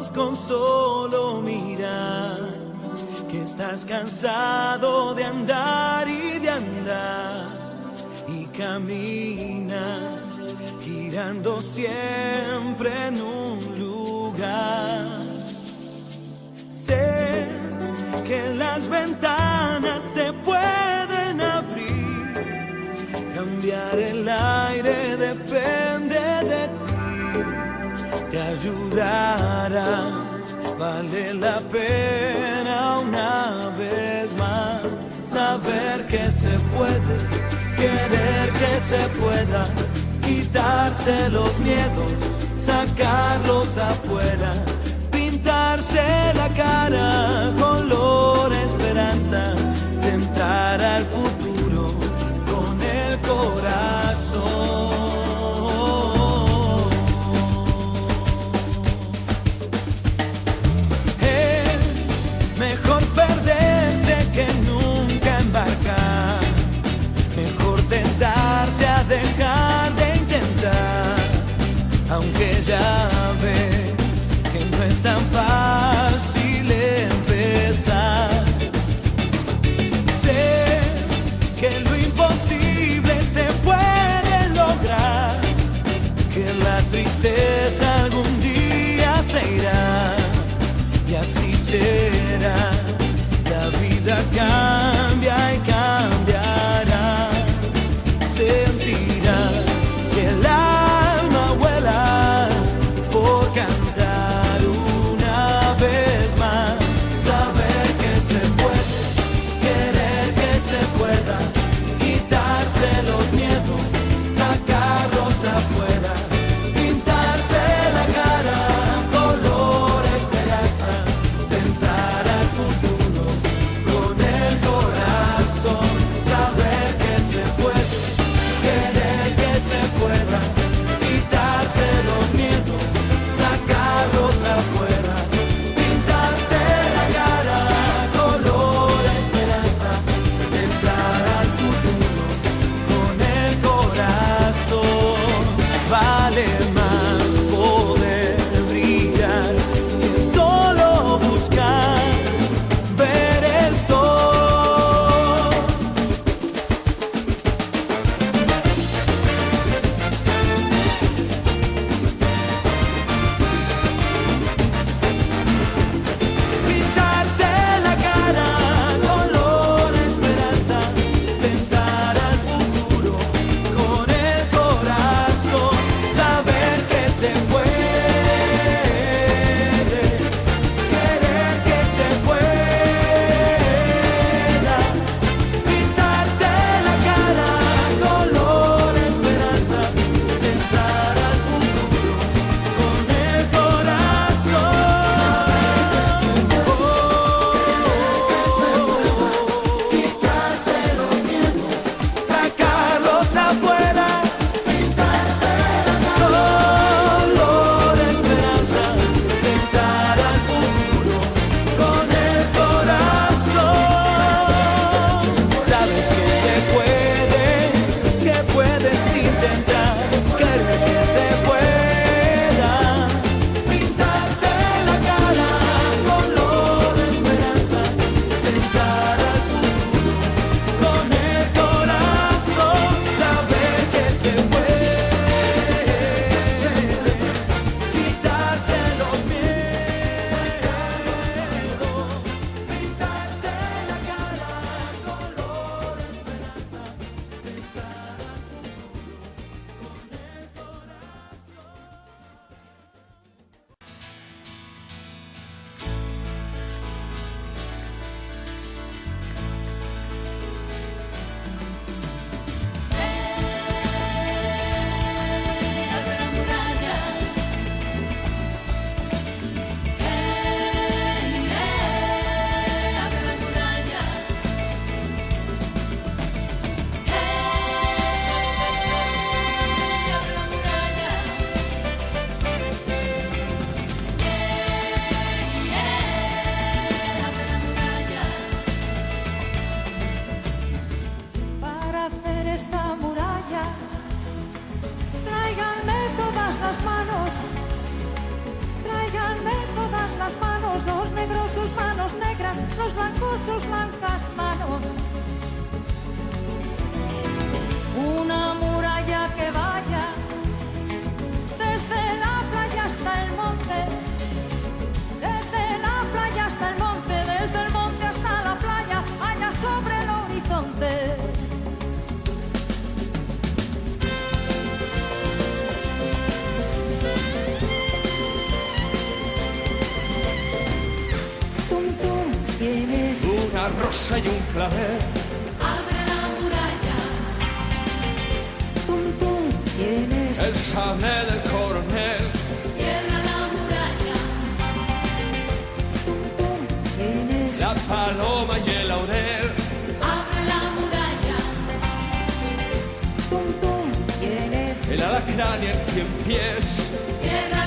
ojos con solo mirar que estás cansado de andar y de andar y camina girando siempre en un lugar. Sé que las ventanas se pueden abrir, cambiar el aire depende de ti, te ayudará, vale la pena una vez más saber que se puede, querer que se pueda, quitarse los miedos, sacarlos afuera, pintarse la cara color esperanza, tentar al futuro con el corazón. Es mejor perderse que nunca embarcar, mejor tentarse a dejar de intentar, aunque ya ves que no es tan fácil empezar. Sé que lo imposible se puede lograr, que la tristeza algún día se irá, y así será. La vida cambia y cambiará, sentirás que el alma vuela por cantar una vez más, saber que se puede, querer que se pueda, quitarse los miedos, sacarlos afuera, pintarse la cara color esperanza, tentar al futuro con el corazón, saber que se puede, querer que se pueda, quitarse los miedos, sacarlos afuera, pintarse la cara color esperanza, tentar al futuro con el corazón. Vale más poder brillar que solo buscar ver el sol. Pintarse la cara color esperanza, tentar al futuro con el corazón, saber que se puede, querer que se pueda, pintarse la cara color esperanza, tentar al futuro con el corazón. Quitarse los miedos, sacarlos afuera, pintarse la cara color esperanza, tentar al futuro con el corazón. Sabes que se puede, que puedes intentar, querer que se pueda, pintarse la cara color esperanza, tentar al futuro con el corazón, saber que se puede, quitarse los miedos, pintarse la cara color esperanza, tentar al Para hacer esta muralla, tráiganme todas las manos, tráiganme todas negros sus manos negras, los blancos sus blancas manos. Una muralla que vaya desde la playa hasta el monte, desde la playa hasta el monte, desde el monte hasta la playa, allá sobre el horizonte. Tum, tum, tienes una rosa y un clavel. abre la muralla. Tum, tum, tienes El sable del coronel. cierra la muralla. Tum, tum, tienes La paloma y el laurel. abre la muralla. Tum, tum, tienes El alacrán y el cien pies. cierra